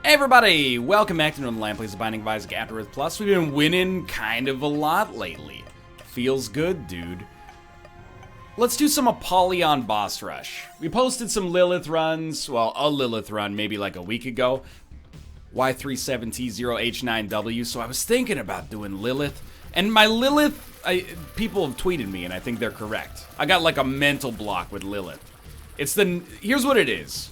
Hey everybody, welcome back to Northernlion plays The Binding of Isaac AFTERBIRTH Plus. We've been winning kind of a lot lately. Feels good, dude. Let's do some Apollyon boss rush. We posted some Lilith runs, well, a Lilith run maybe like a week ago. Y37T0H9W, so I was thinking about doing Lilith. And my Lilith, people have tweeted me and I think they're correct. I got like a mental block with Lilith. Here's what it is.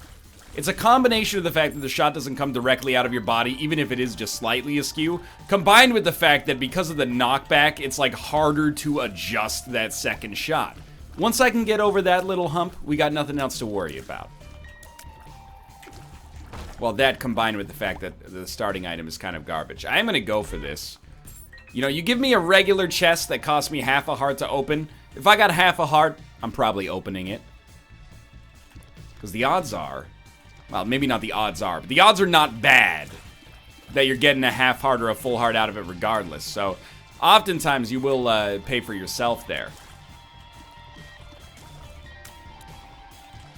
It's a combination of the fact that the shot doesn't come directly out of your body, even if it is just slightly askew, combined with the fact that because of the knockback, it's like harder to adjust that second shot. Once I can get over that little hump, we got nothing else to worry about. Well, that combined with the fact that the starting item is kind of garbage. I'm gonna go for this. You know, you give me a regular chest that costs me half a heart to open. If I got half a heart, I'm probably opening it. Because the odds are... well, maybe not the odds are, but the odds are not bad that you're getting a half heart or a full heart out of it regardless. So, oftentimes you will pay for yourself there.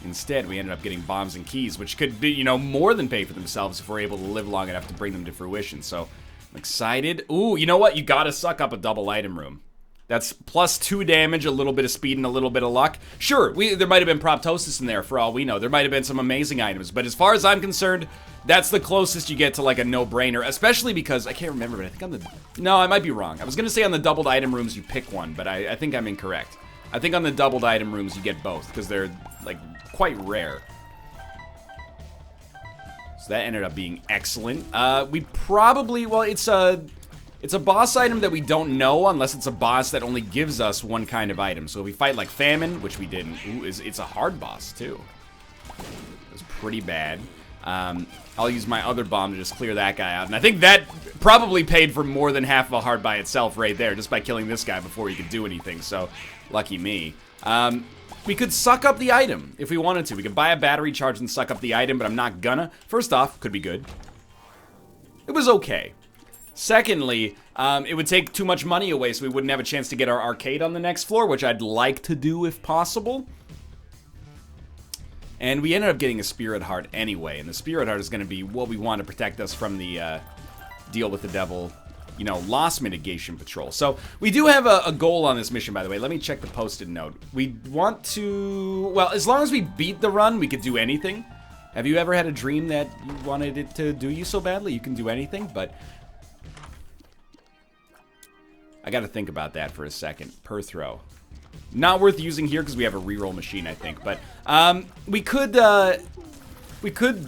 Instead, we ended up getting bombs and keys, which could be, you know, more than pay for themselves if we're able to live long enough to bring them to fruition. So, I'm excited. Ooh, you know what? You gotta suck up a double item room. That's plus 2 damage, a little bit of speed, and a little bit of luck. Sure, there might have been proptosis in there for all we know. There might have been some amazing items, but as far as I'm concerned, that's the closest you get to like a no-brainer, especially because, I can't remember, but I think on the... no, I might be wrong. I was going to say on the doubled item rooms you pick one, but I think I'm incorrect. I think on the doubled item rooms you get both, because they're like quite rare. So that ended up being excellent. We probably, well, it's a boss item that we don't know unless it's a boss that only gives us one kind of item. So if we fight like Famine, which we didn't, it's a hard boss too. It was pretty bad. I'll use my other bomb to just clear that guy out. And I think that probably paid for more than half of a heart by itself right there, just by killing this guy before he could do anything. So, lucky me. We could suck up the item if we wanted to. We could buy a battery charge and suck up the item, but I'm not gonna. First off, could be good. It was okay. Secondly, it would take too much money away, so we wouldn't have a chance to get our arcade on the next floor, which I'd like to do if possible. And we ended up getting a Spirit Heart anyway, and the Spirit Heart is going to be what we want to protect us from the deal with the devil, you know, loss mitigation patrol. So we do have a goal on this mission, by the way. Let me check the posted note. We want to, well, as long as we beat the run, we could do anything. Have you ever had a dream that you wanted it to do you so badly? You can do anything, but... I gotta think about that for a second. Per throw. Not worth using here because we have a reroll machine, I think. But we could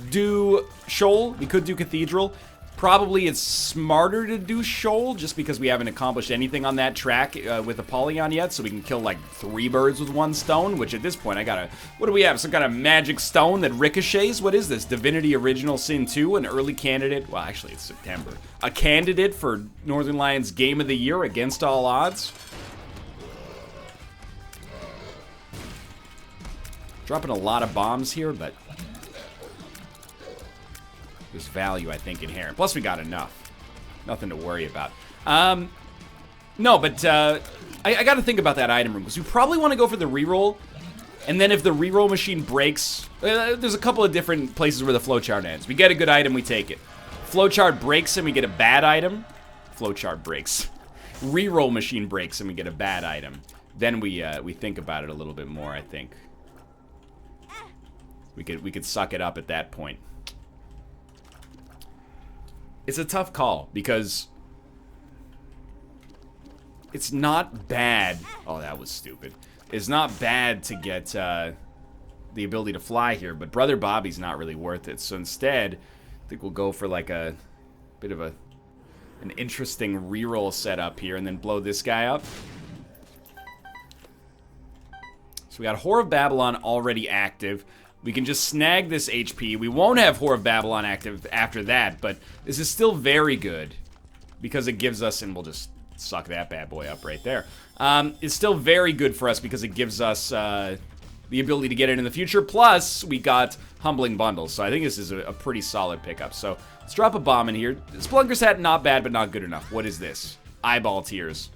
do Shoal. We could do Cathedral. Probably it's smarter to do Shoal just because we haven't accomplished anything on that track with Apollyon yet. So we can kill like 3 birds with 1 stone. Which at this point I gotta... what do we have? Some kind of magic stone that ricochets? What is this? Divinity Original Sin 2? An early candidate? Well, actually it's September. A candidate for Northernlion's Game of the Year against all odds? Dropping a lot of bombs here, but... there's value, I think, inherent. Plus, we got enough. Nothing to worry about. No, but I got to think about that item room, because we probably want to go for the reroll, and then if the reroll machine breaks... there's a couple of different places where the flowchart ends. We get a good item, we take it. Flowchart breaks and we get a bad item. Flowchart breaks. Reroll machine breaks and we get a bad item. Then we think about it a little bit more, I think. We could suck it up at that point. It's a tough call, because it's not bad. Oh, that was stupid. It's not bad to get the ability to fly here, but Brother Bobby's not really worth it. So instead, I think we'll go for like a bit of an interesting reroll setup here, and then blow this guy up. So we got Whore of Babylon already active. We can just snag this HP. We won't have Whore of Babylon active after that, but this is still very good because it gives us, and we'll just suck that bad boy up right there. It's still very good for us because it gives us the ability to get it in the future, plus we got Humbling Bundles, so I think this is a pretty solid pickup. So let's drop a bomb in here. Splunker's Hat, not bad, but not good enough. What is this? Eyeball Tears.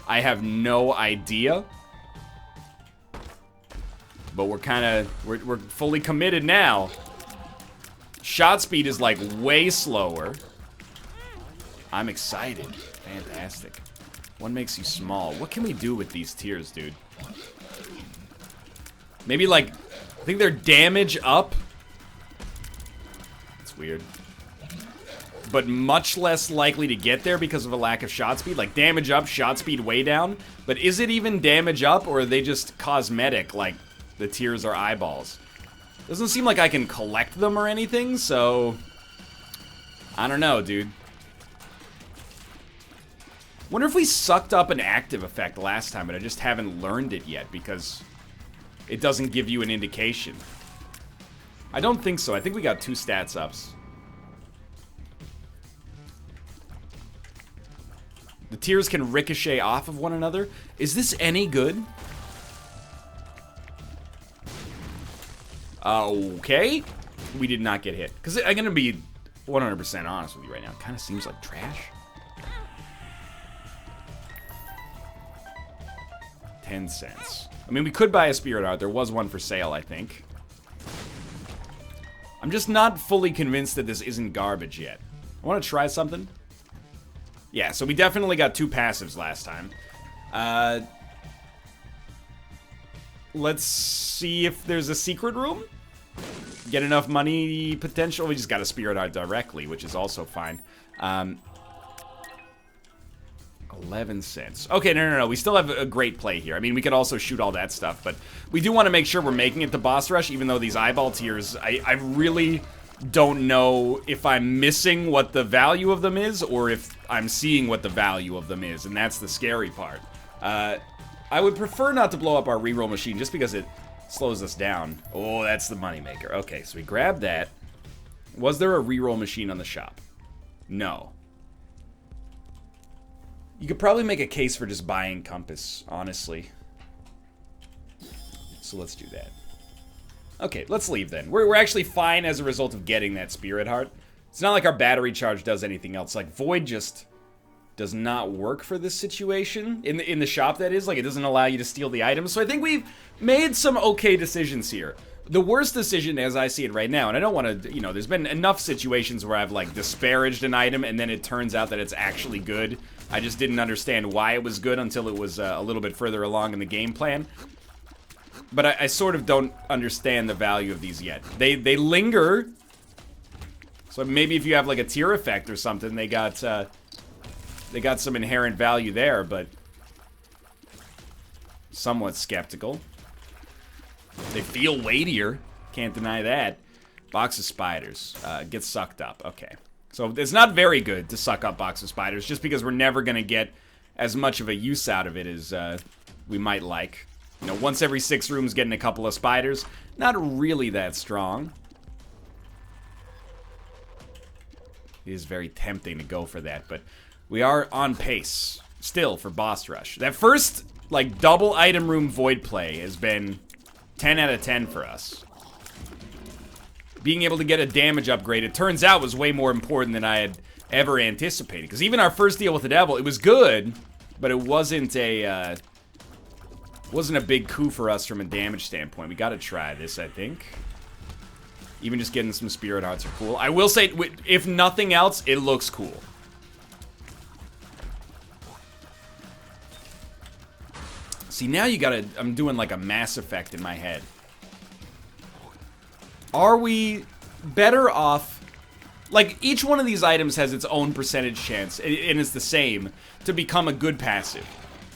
I have no idea. But we're fully committed now. Shot speed is like way slower. I'm excited. Fantastic. One makes you small. What can we do with these tiers, dude? Maybe like, I think they're damage up. It's weird. But much less likely to get there because of a lack of shot speed. Like damage up, shot speed way down. But is it even damage up, or are they just cosmetic, like the tiers are eyeballs? Doesn't seem like I can collect them or anything, so I don't know, dude. Wonder if we sucked up an active effect last time, but I just haven't learned it yet because it doesn't give you an indication. I don't think so. I think we got 2 stats ups. The tiers can ricochet off of one another. Is this any good? Okay. We did not get hit. Because I'm going to be 100% honest with you right now. It kind of seems like trash. 10 cents. I mean, we could buy a Spirit Heart. There was one for sale, I think. I'm just not fully convinced that this isn't garbage yet. I want to try something. Yeah, so we definitely got 2 passives last time. Let's see if there's a secret room. Get enough money potential. We just got a Spirit Heart directly, which is also fine. 11 cents. Okay, no. We still have a great play here. I mean, we could also shoot all that stuff, but we do want to make sure we're making it to boss rush, even though these eyeball tiers, I really don't know if I'm missing what the value of them is or if I'm seeing what the value of them is, and that's the scary part. I would prefer not to blow up our reroll machine just because it slows us down. Oh, that's the moneymaker. Okay, so we grabbed that. Was there a reroll machine on the shop? No. You could probably make a case for just buying Compass, honestly. So let's do that. Okay, let's leave then. We're actually fine as a result of getting that Spirit Heart. It's not like our battery charge does anything else. Like, Void just does not work for this situation. In the shop, that is. Like, it doesn't allow you to steal the items. So I think we've made some okay decisions here. The worst decision, as I see it right now, and I don't want to, you know, there's been enough situations where I've, like, disparaged an item, and then it turns out that it's actually good. I just didn't understand why it was good until it was a little bit further along in the game plan. But I sort of don't understand the value of these yet. They linger. So maybe if you have like a tier effect or something, they got some inherent value there, but somewhat skeptical. They feel weightier. Can't deny that. Box of spiders. Get sucked up. Okay. So it's not very good to suck up box of spiders just because we're never going to get as much of a use out of it as we might like. You know, once every 6 rooms getting a couple of spiders, not really that strong. It is very tempting to go for that, but we are on pace still for boss rush. That first, like, double item room void play has been 10 out of 10 for us. Being able to get a damage upgrade, it turns out, was way more important than I had ever anticipated. Because even our first deal with the devil, it was good, but it wasn't a big coup for us from a damage standpoint. We gotta try this, I think. Even just getting some Spirit Hearts are cool. I will say, if nothing else, it looks cool. See, now you gotta... I'm doing like a Mass Effect in my head. Are we better off... Like, each one of these items has its own percentage chance, and it's the same, to become a good passive.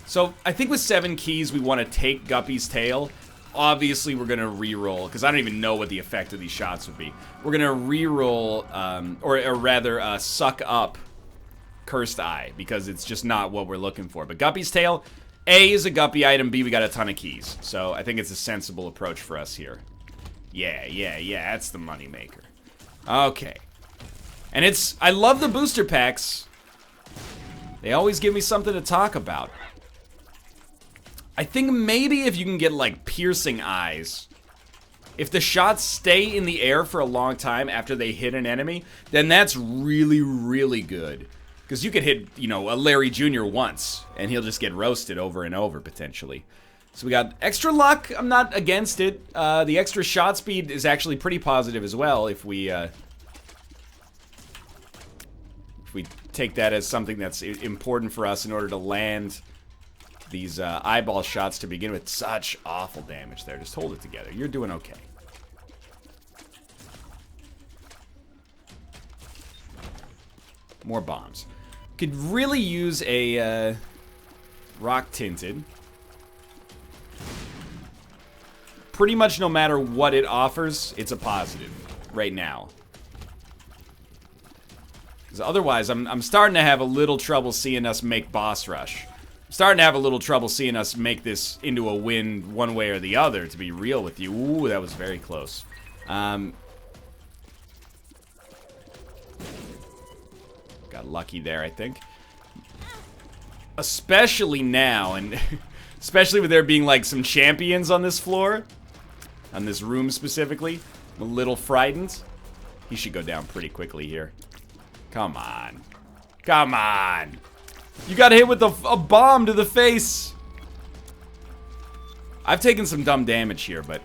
So, I think with 7 keys, we want to take Guppy's Tail. Obviously, we're going to reroll, because I don't even know what the effect of these shots would be. We're going to reroll, or rather, suck up Cursed Eye, because it's just not what we're looking for. But Guppy's Tail, A is a Guppy item, B, we got a ton of keys. So, I think it's a sensible approach for us here. Yeah, that's the moneymaker. Okay. And it's... I love the booster packs. They always give me something to talk about. I think maybe if you can get, like, piercing eyes, if the shots stay in the air for a long time after they hit an enemy, then that's really, really good. Because you could hit, you know, a Larry Jr. once, and he'll just get roasted over and over, potentially. So we got extra luck. I'm not against it. The extra shot speed is actually pretty positive as well if we take that as something that's important for us in order to land these eyeball shots to begin with. Such awful damage there. Just hold it together. You're doing okay. More bombs. Could really use a rock tinted. Pretty much no matter what it offers, it's a positive right now. Because otherwise, I'm starting to have a little trouble seeing us make boss rush. I'm starting to have a little trouble seeing us make this into a win one way or the other, to be real with you. Ooh, that was very close. Got lucky there, I think. Especially now, and especially with there being like some champions on this floor, on this room specifically. I'm a little frightened. He should go down pretty quickly here. Come on. Come on. You got hit with a bomb to the face. I've taken some dumb damage here, but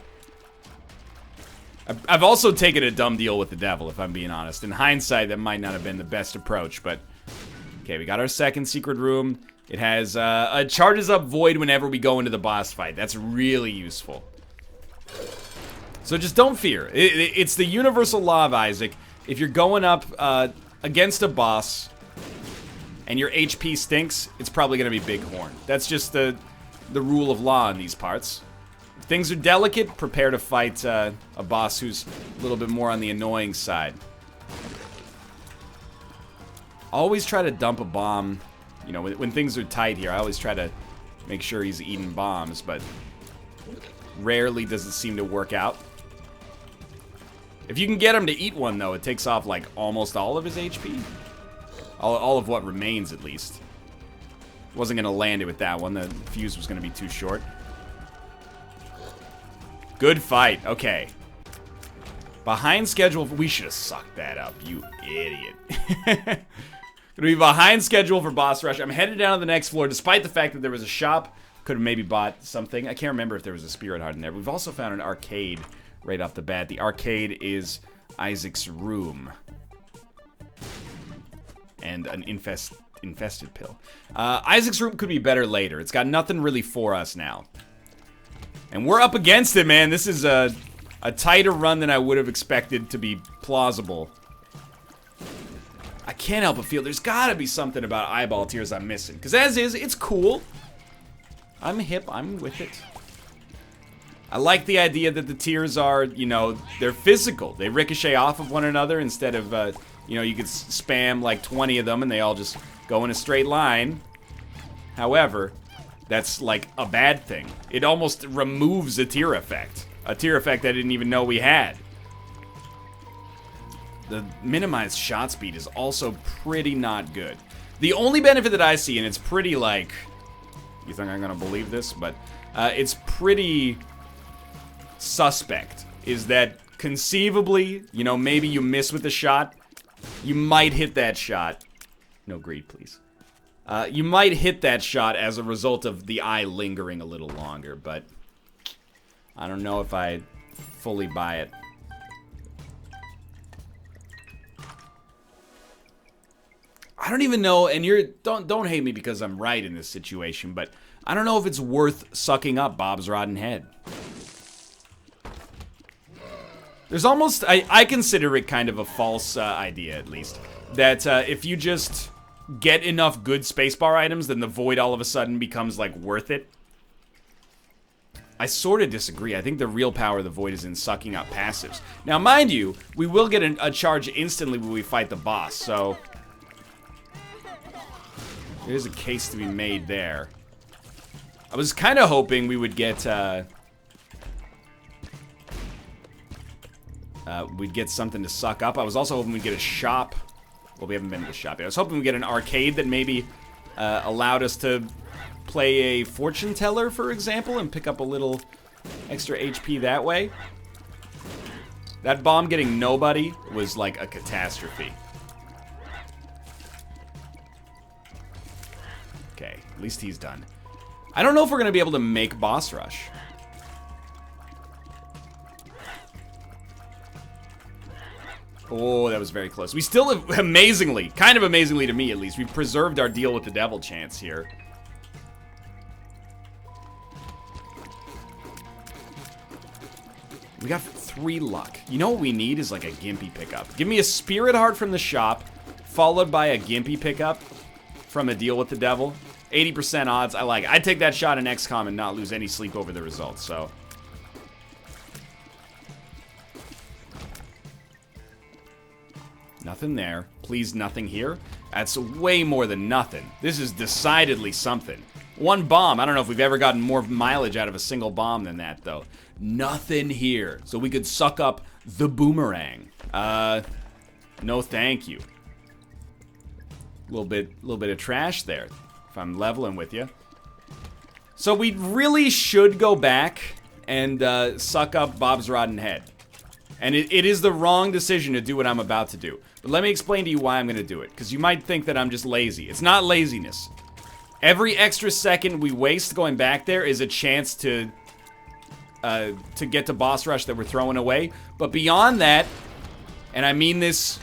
I've also taken a dumb deal with the devil, if I'm being honest. In hindsight, that might not have been the best approach, but... Okay, we got our second secret room. It has a charges up void whenever we go into the boss fight. That's really useful. So just don't fear. It's the universal law of Isaac. If you're going up against a boss and your HP stinks, it's probably going to be Bighorn. That's just the rule of law in these parts. If things are delicate, prepare to fight a boss who's a little bit more on the annoying side. Always try to dump a bomb. You know, when things are tight here, I always try to make sure he's eating bombs, but rarely does it seem to work out. If you can get him to eat one, though, it takes off, like, almost all of his HP. All of what remains, at least. Wasn't going to land it with that one. The fuse was going to be too short. Good fight. Okay. Behind schedule. We should have sucked that up, you idiot. Gonna be behind schedule for boss rush. I'm headed down to the next floor, despite the fact that there was a shop. Could have maybe bought something. I can't remember if there was a spirit heart in there. We've also found an arcade right off the bat. The arcade is Isaac's room. And an infested pill. Isaac's room could be better later. It's got nothing really for us now. And we're up against it, man. This is a tighter run than I would have expected to be plausible. I can't help but feel there's gotta be something about eyeball tears I'm missing. Because as is, it's cool. I'm hip, I'm with it. I like the idea that the tears are, you know, they're physical. They ricochet off of one another instead of, you know, you could spam like 20 of them and they all just go in a straight line. However, that's like a bad thing. It almost removes a tear effect. A tear effect I didn't even know we had. The minimized shot speed is also pretty not good. The only benefit that I see, and it's pretty like... You think I'm gonna believe this? But it's pretty suspect. Is that conceivably, you know, maybe you miss with the shot. You might hit that shot. No greed, please. You might hit that shot as a result of the eye lingering a little longer, but... I don't know if I fully buy it. I don't even know, and don't hate me because I'm right in this situation, but I don't know if it's worth sucking up Bob's rotten head. There's almost, I consider it kind of a false idea, at least, that if you just get enough good spacebar items, then the void all of a sudden becomes, like, worth it. I sort of disagree. I think the real power of the void is in sucking up passives. Now, mind you, we will get a charge instantly when we fight the boss, so... There's a case to be made there. I was kind of hoping we would get, we'd get something to suck up. I was also hoping we'd get a shop. Well, we haven't been to the shop yet. I was hoping we'd get an arcade that maybe allowed us to play a fortune teller, for example, and pick up a little extra HP that way. That bomb getting nobody was like a catastrophe. Okay, at least he's done. I don't know if we're gonna be able to make boss rush. Oh, that was very close. We still have, amazingly, kind of amazingly to me at least, we've preserved our deal with the devil chance here. We got 3 luck. You know what we need is like a Gimpy pickup. Give me a Spirit Heart from the shop, followed by a Gimpy pickup from a deal with the devil. 80% odds. I like it. I'd take that shot in XCOM and not lose any sleep over the results, so. Nothing there. Please, nothing here. That's way more than nothing. This is decidedly something. 1 bomb. I don't know if we've ever gotten more mileage out of a single bomb than that, though. Nothing here. So we could suck up the boomerang. No thank you. Little bit of trash there, if I'm leveling with you. So we really should go back and suck up Bob's Rotten Head. And it is the wrong decision to do what I'm about to do. But let me explain to you why I'm going to do it. Because you might think that I'm just lazy. It's not laziness. Every extra second we waste going back there is a chance to get to boss rush that we're throwing away. But beyond that, and I mean this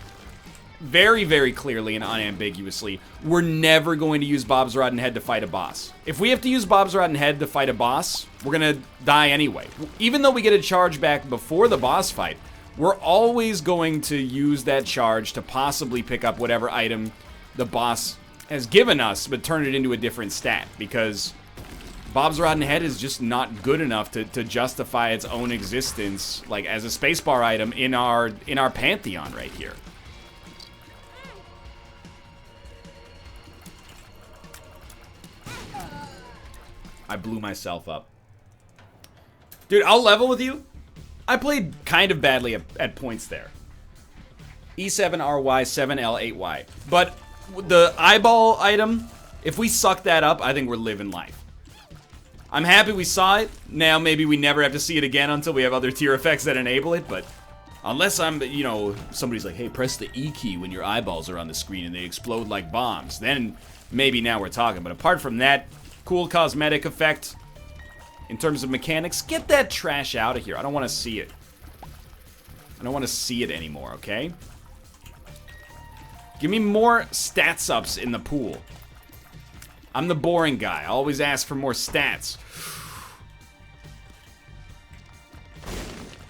very, very clearly and unambiguously, we're never going to use Bob's Rotten Head to fight a boss. If we have to use Bob's Rotten Head to fight a boss, we're going to die anyway. Even though we get a charge back before the boss fight, we're always going to use that charge to possibly pick up whatever item the boss has given us, but turn it into a different stat, because Bob's Rotten Head is just not good enough to justify its own existence, like as a spacebar item in our pantheon right here. I blew myself up. Dude, I'll level with you. I played kind of badly at points there. E7RY, 7L, 8Y. But the eyeball item, if we suck that up, I think we're living life. I'm happy we saw it. Now maybe we never have to see it again until we have other tier effects that enable it, but unless I'm, you know, somebody's like, hey, press the E key when your eyeballs are on the screen and they explode like bombs, then maybe now we're talking. But apart from that, cool cosmetic effect. In terms of mechanics, get that trash out of here. I don't want to see it. I don't want to see it anymore, okay? Give me more stats ups in the pool. I'm the boring guy. I always ask for more stats.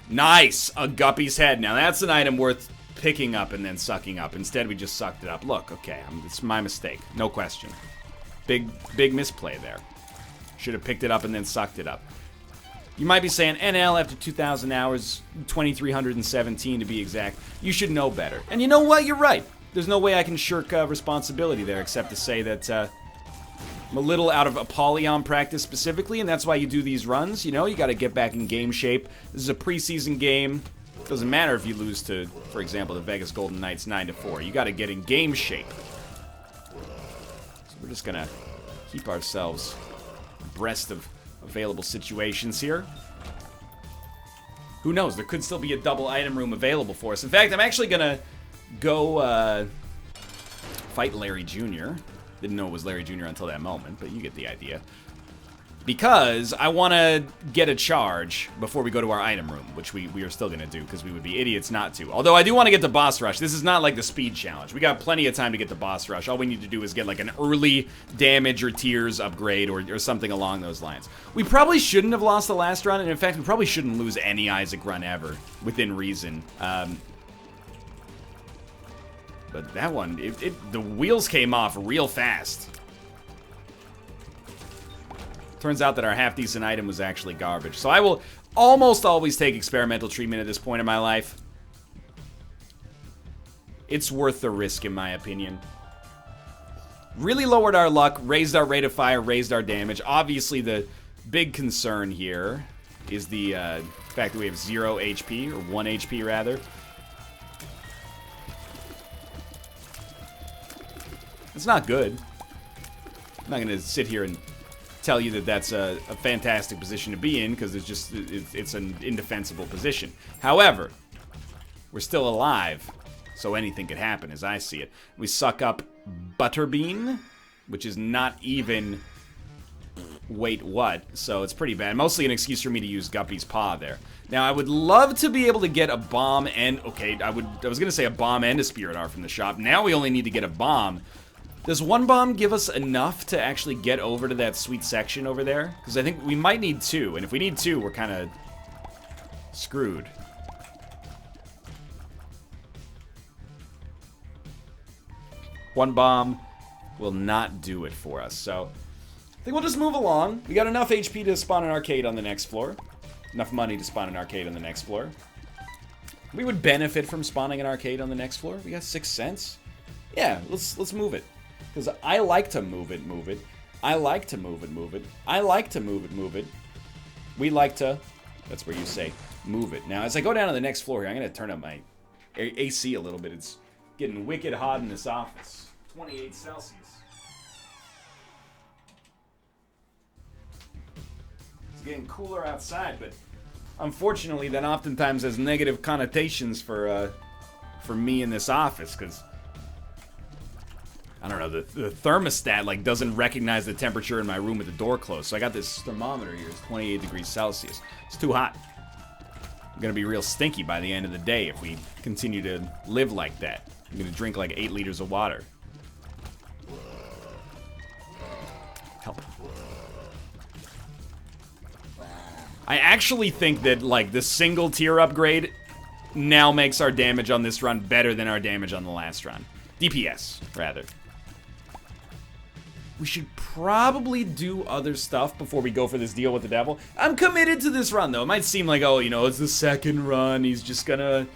Nice! A Guppy's Head. Now that's an item worth picking up and then sucking up. Instead, we just sucked it up. Look, okay, it's my mistake. No question. Big misplay there. Should have picked it up and then sucked it up. You might be saying, NL, after 2,000 hours, 2,317 to be exact, you should know better. And you know what? You're right. There's no way I can shirk responsibility there except to say that I'm a little out of Apollyon practice specifically, and that's why you do these runs. You know, you got to get back in game shape. This is a preseason game. Doesn't matter if you lose to, for example, the Vegas Golden Knights 9-4. You got to get in game shape. So we're just going to keep ourselves abreast of available situations here. Who knows? There could still be a double item room available for us. In fact, I'm actually going to go fight Larry Jr. Didn't know it was Larry Jr. until that moment, but you get the idea. Because I want to get a charge before we go to our item room, which we are still going to do, because we would be idiots not to. Although I do want to get the boss rush. This is not like the speed challenge. We got plenty of time to get the boss rush. All we need to do is get like an early damage or tiers upgrade or something along those lines. We probably shouldn't have lost the last run, and in fact, we probably shouldn't lose any Isaac run ever, within reason. But that one, the wheels came off real fast. Turns out that our half-decent item was actually garbage. So I will almost always take experimental treatment at this point in my life. It's worth the risk, in my opinion. Really lowered our luck, raised our rate of fire, raised our damage. Obviously, the big concern here is the fact that we have 0 HP, or 1 HP, rather. It's not good. I'm not going to sit here and tell you that that's a fantastic position to be in, because it's an indefensible position. However, we're still alive, so anything could happen as I see it. We suck up Butterbean, which is not even wait what, so it's pretty bad. Mostly an excuse for me to use Guppy's Paw there. Now, I would love to be able to get a bomb and... Okay, I was going to say a bomb and a Spirit Heart from the shop. Now we only need to get a bomb. Does one bomb give us enough to actually get over to that sweet section over there? Because I think we might need 2, and if we need 2, we're kind of screwed. One bomb will not do it for us, so I think we'll just move along. We got enough HP to spawn an arcade on the next floor. Enough money to spawn an arcade on the next floor. We would benefit from spawning an arcade on the next floor. We got 6 cents. Yeah, let's move it. Because I like to move it. I like to move it. I like to move it. We like to, that's where you say, move it. Now, as I go down to the next floor here, I'm going to turn up my AC a little bit. It's getting wicked hot in this office. 28 Celsius. It's getting cooler outside, but unfortunately that oftentimes has negative connotations for me in this office, because I don't know, the thermostat like doesn't recognize the temperature in my room with the door closed. So I got this thermometer here. It's 28 degrees Celsius. It's too hot. I'm gonna be real stinky by the end of the day if we continue to live like that. I'm gonna drink like 8 liters of water. Help. I actually think that like the single tier upgrade now makes our damage on this run better than our damage on the last run. DPS, rather. We should probably do other stuff before we go for this deal with the devil. I'm committed to this run, though. It might seem like, oh, you know, it's the second run. He's just gonna,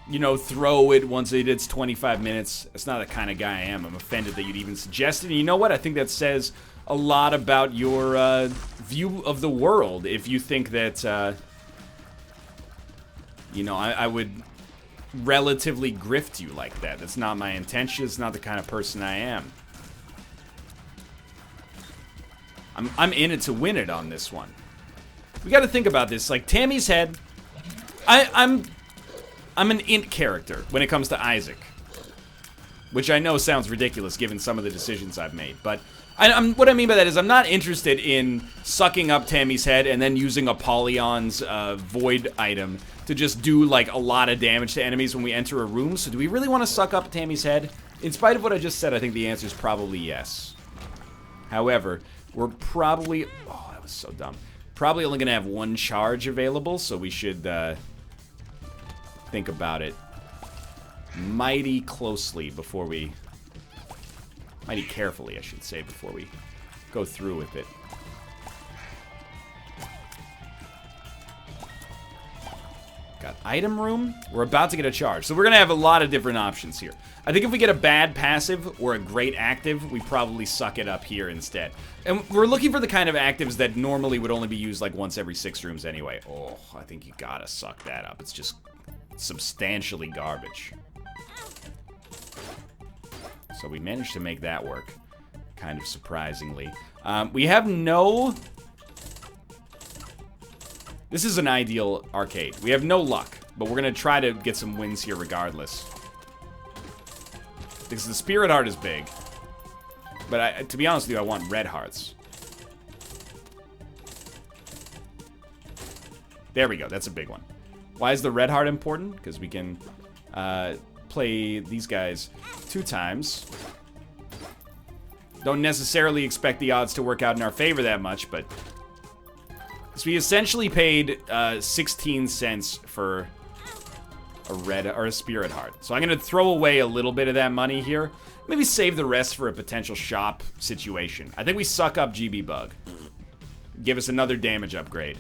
you know, throw it once it's 25 minutes. That's not the kind of guy I am. I'm offended that you'd even suggest it. And you know what? I think that says a lot about your view of the world if you think that, you know, I would relatively grift you like that. That's not my intention. It's not the kind of person I am. I'm in it to win it on this one. We got to think about this. Like Tammy's head, I'm an int character when it comes to Isaac, which I know sounds ridiculous given some of the decisions I've made. But what I mean by that is I'm not interested in sucking up Tammy's head and then using Apollyon's void item to just do like a lot of damage to enemies when we enter a room. So do we really want to suck up Tammy's head? In spite of what I just said, I think the answer is probably yes. However, we're probably... Oh, that was so dumb. Probably only going to have 1 charge available, so we should think about it mighty closely before we... Mighty carefully, I should say, before we go through with it. Got item room. We're about to get a charge, so we're going to have a lot of different options here. I think if we get a bad passive or a great active, we probably suck it up here instead. And we're looking for the kind of actives that normally would only be used like once every 6 rooms anyway. Oh, I think you gotta suck that up. It's just substantially garbage. So we managed to make that work, kind of surprisingly. We have no... This is an ideal arcade. We have no luck, but we're gonna try to get some wins here regardless. Because the Spirit Heart is big. But to be honest with you, I want red hearts. There we go, that's a big one. Why is the red heart important? Because we can play these guys 2 times. Don't necessarily expect the odds to work out in our favor that much, but... So we essentially paid 16 cents for a red or a Spirit Heart. So I'm gonna throw away a little bit of that money here. Maybe save the rest for a potential shop situation. I think we suck up GB Bug. Give us another damage upgrade,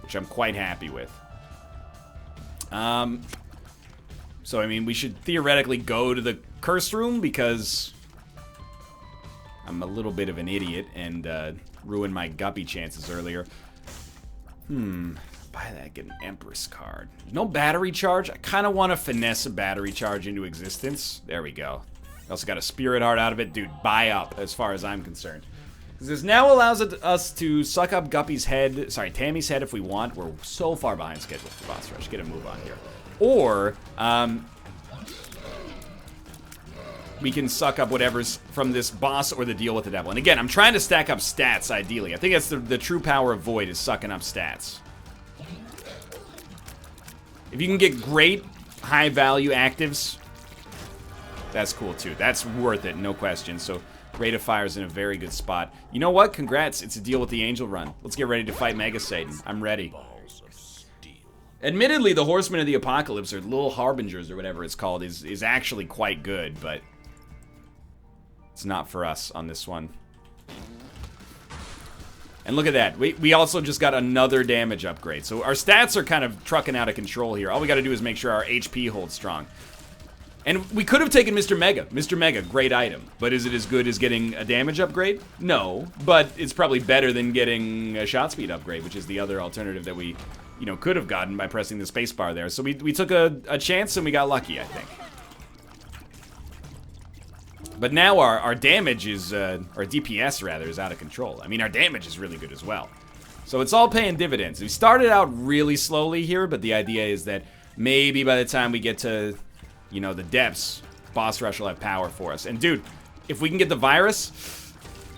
which I'm quite happy with. So I mean, we should theoretically go to the curse room because I'm a little bit of an idiot and ruined my guppy chances earlier. Buy that, get an Empress card. No battery charge? I kind of want to finesse a battery charge into existence. There we go. Also got a Spirit Heart out of it. Dude, buy up as far as I'm concerned. This now allows us to suck up Guppy's head, sorry, Tammy's head if we want. We're so far behind schedule for boss rush. Get a move on here. Or, we can suck up whatever's from this boss or the deal with the devil. And again, I'm trying to stack up stats, ideally. I think that's the true power of Void, is sucking up stats. If you can get great high-value actives, that's cool, too. That's worth it, no question. So, Rate of Fire's in a very good spot. You know what? Congrats. It's a deal with the Angel run. Let's get ready to fight Mega Satan. I'm ready. Admittedly, the Horsemen of the Apocalypse, or Little Harbingers, or whatever it's called, is actually quite good, but it's not for us on this one. And look at that. We also just got another damage upgrade. So our stats are kind of trucking out of control here. All we got to do is make sure our HP holds strong. And we could have taken Mr. Mega. Mr. Mega, great item. But is it as good as getting a damage upgrade? No. But it's probably better than getting a shot speed upgrade, which is the other alternative that we, you know, could have gotten by pressing the spacebar there. So we took a chance and we got lucky, I think. But now our damage is, our DPS rather, is out of control. I mean, our damage is really good as well. So it's all paying dividends. We started out really slowly here, but the idea is that maybe by the time we get to, you know, the depths, Boss Rush will have power for us. And dude, if we can get the virus,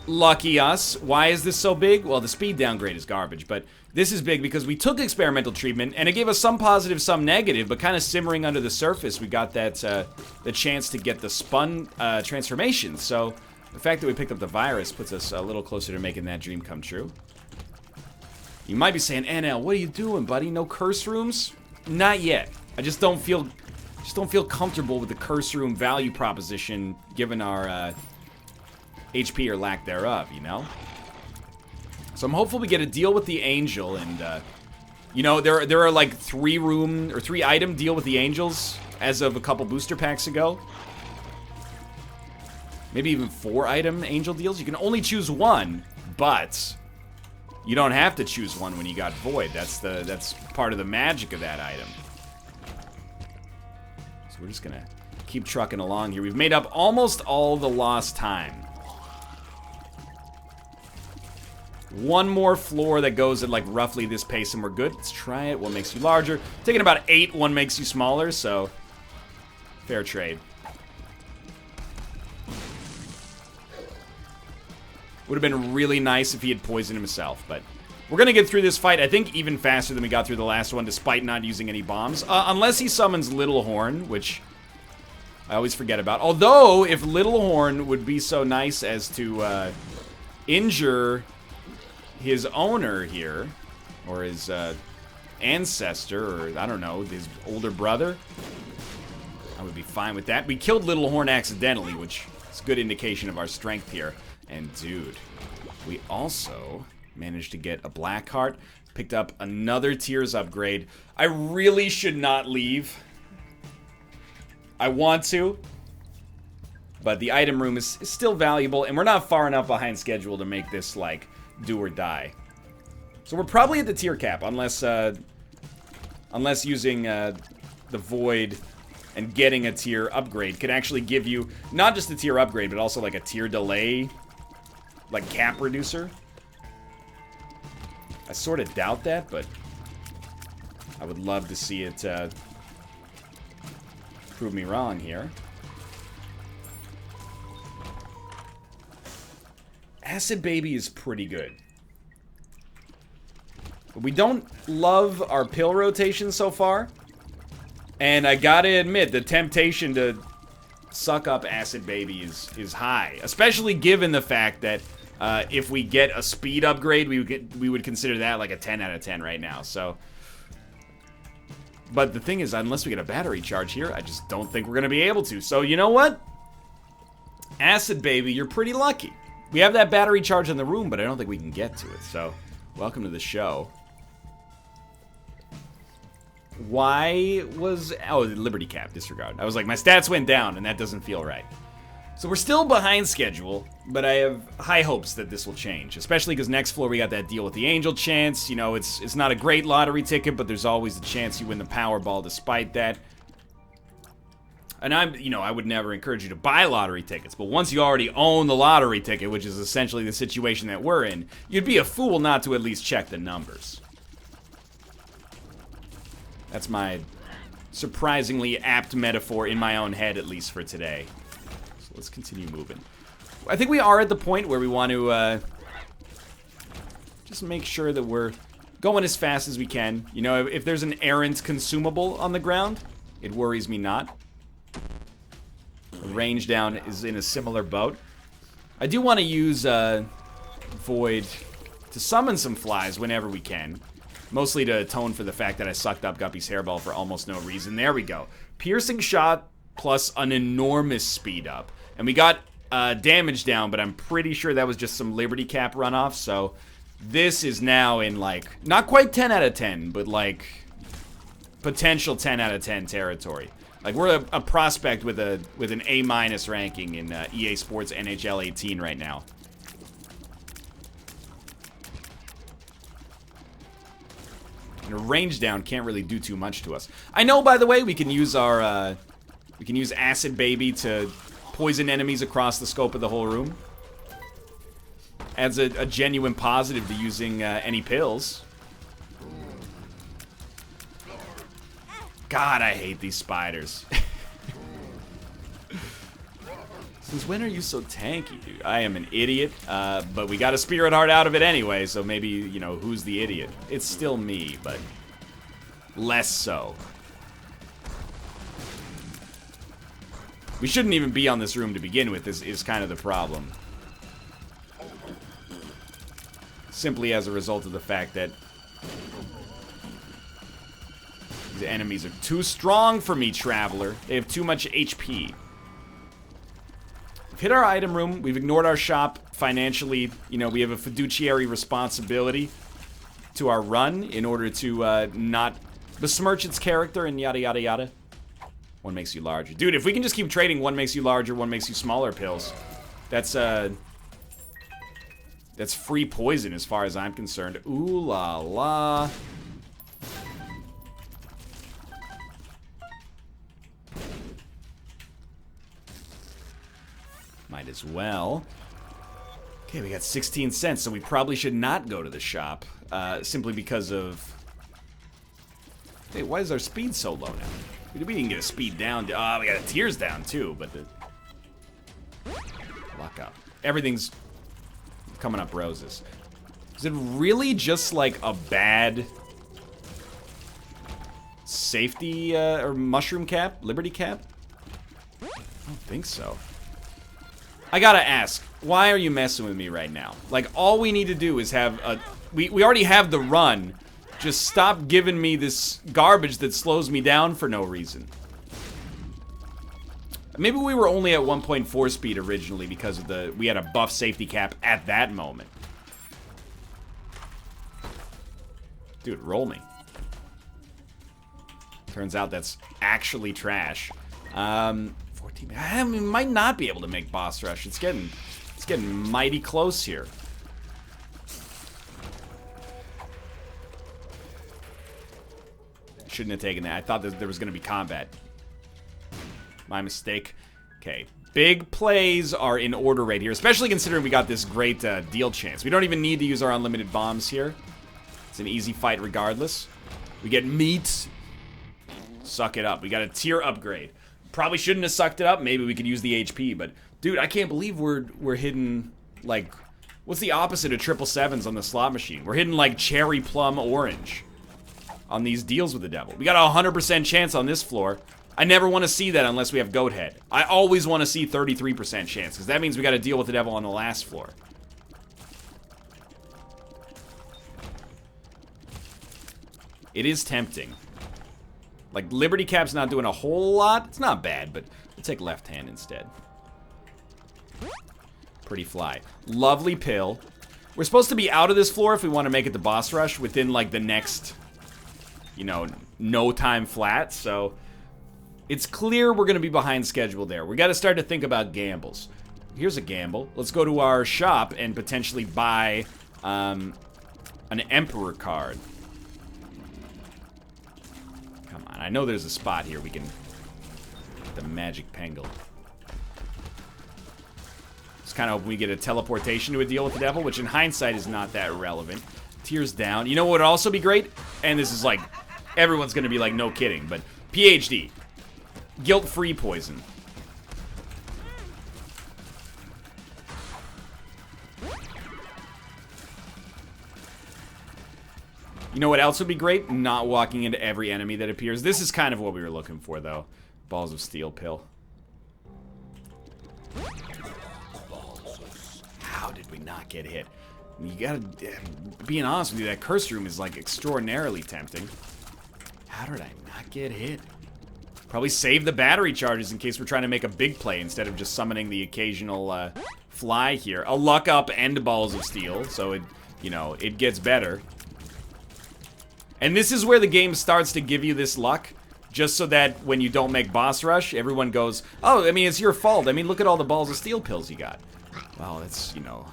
lucky us. Why is this so big? Well, the speed downgrade is garbage, but this is big because we took experimental treatment, and it gave us some positive, some negative, but kind of simmering under the surface, we got that, the chance to get the spun transformation. So the fact that we picked up the virus puts us a little closer to making that dream come true. You might be saying, NL, what are you doing, buddy? No curse rooms? Not yet. I just don't feel comfortable with the curse room value proposition given our HP or lack thereof, you know? So I'm hopeful we get a deal with the Angel, and you know, there are like 3 item deal with the Angels as of a couple booster packs ago. Maybe even 4 item Angel deals. You can only choose one, but you don't have to choose one when you got Void. That's part of the magic of that item. So we're just gonna keep trucking along here. We've made up almost all the lost time. One more floor that goes at like roughly this pace and we're good. Let's try it. One makes you larger. Taking about 8, one makes you smaller, so fair trade. Would have been really nice if he had poisoned himself, but we're gonna get through this fight, I think, even faster than we got through the last one, despite not using any bombs. Unless he summons Little Horn, which I always forget about. Although, if Little Horn would be so nice as to injure his owner here, or his ancestor, or I don't know, his older brother, I would be fine with that. We killed Little Horn accidentally, which is a good indication of our strength here. And dude, we also managed to get a black heart, picked up another Tears upgrade. I really should not leave. I want to, but the item room is still valuable, and we're not far enough behind schedule to make this like do or die. So we're probably at the tier cap, unless using the Void and getting a tier upgrade can actually give you not just a tier upgrade, but also like a tier delay, like cap reducer. I sort of doubt that, but I would love to see it prove me wrong here. Acid Baby is pretty good. But we don't love our pill rotation so far. And I gotta admit, the temptation to suck up Acid Baby is high. Especially given the fact that if we get a speed upgrade, we would consider that like a 10 out of 10 right now. So, but the thing is, unless we get a battery charge here, I just don't think we're gonna be able to. So you know what? Acid Baby, you're pretty lucky. We have that battery charge in the room, but I don't think we can get to it. So, welcome to the show. Why was... Oh, Liberty Cap, disregard. I was like, my stats went down, and that doesn't feel right. So we're still behind schedule, but I have high hopes that this will change. Especially because next floor we got that deal with the Angel chance. You know, it's not a great lottery ticket, but there's always the chance you win the Powerball despite that. And I would never encourage you to buy lottery tickets, but once you already own the lottery ticket, which is essentially the situation that we're in, you'd be a fool not to at least check the numbers. That's my surprisingly apt metaphor in my own head, at least for today. So let's continue moving. I think we are at the point where we want to just make sure that we're going as fast as we can. You know, if there's an errant consumable on the ground, it worries me not. The range down is in a similar boat. I do want to use Void to summon some flies whenever we can. Mostly to atone for the fact that I sucked up Guppy's hairball for almost no reason. There we go. Piercing shot plus an enormous speed up. And we got damage down, but I'm pretty sure that was just some Liberty Cap runoff. So this is now in, like, not quite 10 out of 10, but, like, potential 10 out of 10 territory. Like, we're a prospect with an A- ranking in EA Sports NHL 18 right now. And a range down can't really do too much to us. I know, by the way, we can use our Acid Baby to poison enemies across the scope of the whole room. Adds a genuine positive to using any pills. God, I hate these spiders. Since when are you so tanky, dude? I am an idiot, but we got a Spirit Heart out of it anyway, so maybe, you know, who's the idiot? It's still me, but less so. We shouldn't even be on this room to begin with, is kind of the problem. Simply as a result of the fact that these enemies are too strong for me, Traveler. They have too much HP. We've hit our item room. We've ignored our shop financially. You know, we have a fiduciary responsibility to our run in order to not besmirch its character and yada, yada, yada. One makes you larger. Dude, if we can just keep trading one makes you larger, one makes you smaller pills, that's free poison as far as I'm concerned. Ooh la la. Might as well. Okay, we got 16 cents, so we probably should not go to the shop. Simply because of... Hey, why is our speed so low now? We didn't get a speed down. Oh, we got a tears down, too, but the... Luck up. Everything's coming up roses. Is it really just, like, a bad... safety, or mushroom cap? Liberty cap? I don't think so. I gotta ask, why are you messing with me right now? Like, all we need to do is have a... We already have the run. Just stop giving me this garbage that slows me down for no reason. Maybe we were only at 1.4 speed originally because of we had a buff safety cap at that moment. Dude, roll me. Turns out that's actually trash. 14. I mean, might not be able to make boss rush. It's getting mighty close here. Shouldn't have taken that. I thought that there was going to be combat. My mistake. Okay. Big plays are in order right here, especially considering we got this great deal chance. We don't even need to use our unlimited bombs here. It's an easy fight regardless. We get meat. Suck it up. We got a tier upgrade. Probably shouldn't have sucked it up. Maybe we could use the HP, but dude, I can't believe we're hitting, like, what's the opposite of 777s on the slot machine? We're hitting like cherry plum orange on these deals with the devil. We got a 100% chance on this floor. I never want to see that unless we have goat head. I always want to see 33% chance, because that means we got to deal with the devil on the last floor. It is tempting. Like, Liberty Cap's not doing a whole lot. It's not bad, but we'll take left hand instead. Pretty fly. Lovely pill. We're supposed to be out of this floor if we want to make it the boss rush within, like, the next, you know, no time flat. So it's clear we're going to be behind schedule there. We got to start to think about gambles. Here's a gamble. Let's go to our shop and potentially buy an Emperor card. Come on, I know there's a spot here we can... The magic pengle. Just kind of hope we get a teleportation to a deal with the devil, which in hindsight is not that relevant. Tears down. You know what would also be great? And this is like... Everyone's going to be like, no kidding, but... PhD. Guilt-free poison. You know what else would be great? Not walking into every enemy that appears. This is kind of what we were looking for, though. Balls of steel pill. How did we not get hit? You gotta... Being honest with you, that curse room is, like, extraordinarily tempting. How did I not get hit? Probably save the battery charges in case we're trying to make a big play instead of just summoning the occasional, fly here. A luck up and balls of steel, so it, you know, it gets better. And this is where the game starts to give you this luck, just so that when you don't make boss rush, everyone goes, oh, I mean, it's your fault. I mean, look at all the balls of steel pills you got. Well, that's, you know,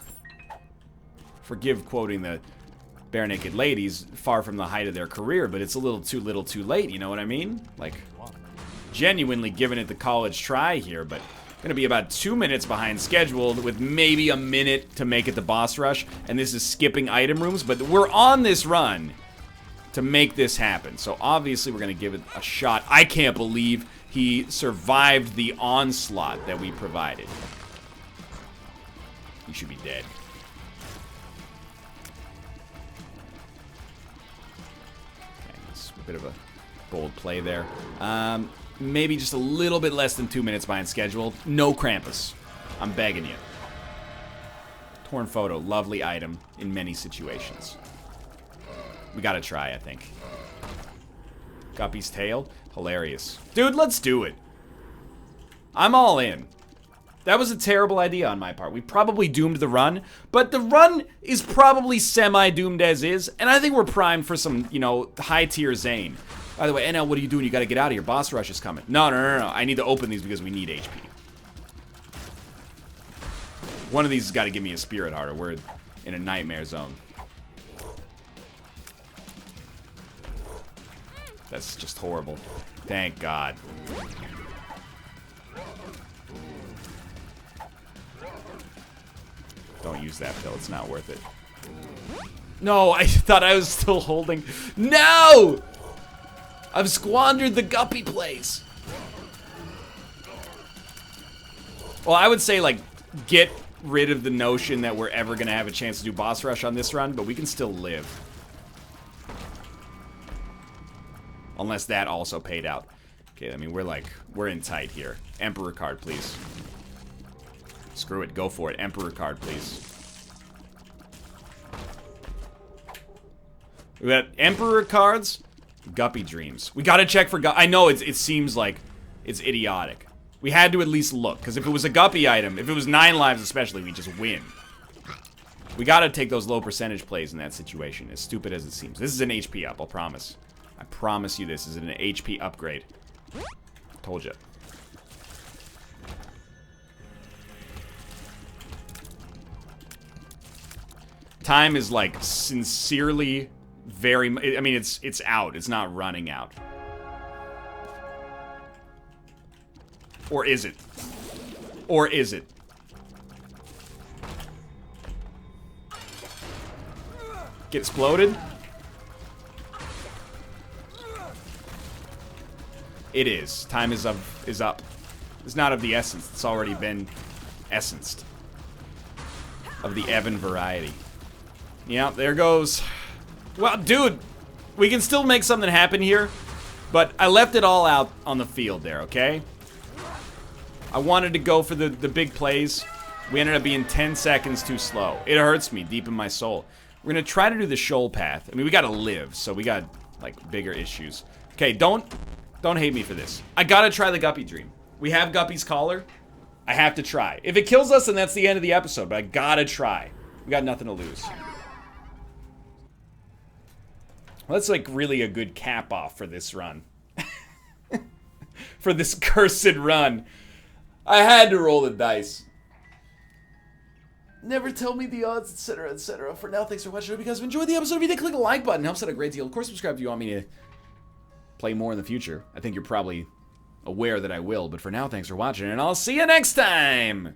forgive quoting the bare naked ladies, far from the height of their career, but it's a little too late, you know what I mean? Like, genuinely giving it the college try here, but gonna be about 2 minutes behind schedule with maybe a minute to make it the boss rush, and this is skipping item rooms, but we're on this run to make this happen. So obviously we're gonna give it a shot. I can't believe he survived the onslaught that we provided. He should be dead. Okay, that's a bit of a bold play there. Maybe just a little bit less than 2 minutes behind schedule. No Krampus. I'm begging you. Torn photo, lovely item in many situations. We gotta try, I think. Guppy's tail, hilarious. Dude, let's do it. I'm all in. That was a terrible idea on my part. We probably doomed the run, but the run is probably semi-doomed as is, and I think we're primed for some, you know, high-tier Zane. By the way, NL, what are you doing? You gotta get out of here. Boss rush is coming. No. I need to open these because we need HP. One of these has got to give me a spirit heart, or we're in a nightmare zone. That's just horrible. Thank God. Don't use that pill. It's not worth it. No, I thought I was still holding. No! I've squandered the Guppy plays. Well, I would say, like, get rid of the notion that we're ever going to have a chance to do boss rush on this run, but we can still live. Unless that also paid out. Okay, I mean, we're in tight here. Emperor card, please. Screw it, go for it. Emperor card, please. We got Emperor cards, Guppy dreams. We gotta check for I know it seems like it's idiotic. We had to at least look, because if it was a Guppy item, if it was 9 lives especially, we just win. We gotta take those low percentage plays in that situation, as stupid as it seems. This is an HP up, I'll promise. I promise you this is an HP upgrade. Told you. Time is like sincerely very... I mean, it's out. It's not running out. Or is it? Or is it? Get exploded? It is. Time is up. It's not of the essence. It's already been essenced. Of the Evan variety. Yeah, there goes. Well, dude, we can still make something happen here, but I left it all out on the field there, okay? I wanted to go for the big plays. We ended up being 10 seconds too slow. It hurts me deep in my soul. We're gonna try to do the shoal path. I mean, we gotta live, so we got, like, bigger issues. Okay, don't hate me for this. I gotta try the Guppy dream. We have Guppy's collar. I have to try. If it kills us, then that's the end of the episode, but I gotta try. We got nothing to lose. Well, that's like really a good cap off for this run. For this cursed run. I had to roll the dice. Never tell me the odds, etc., etc. For now, thanks for watching. I hope you guys have enjoyed the episode. If you did, click the like button. It helps out a great deal. Of course, subscribe if you want me to play more in the future. I think you're probably aware that I will. But for now, thanks for watching, and I'll see you next time.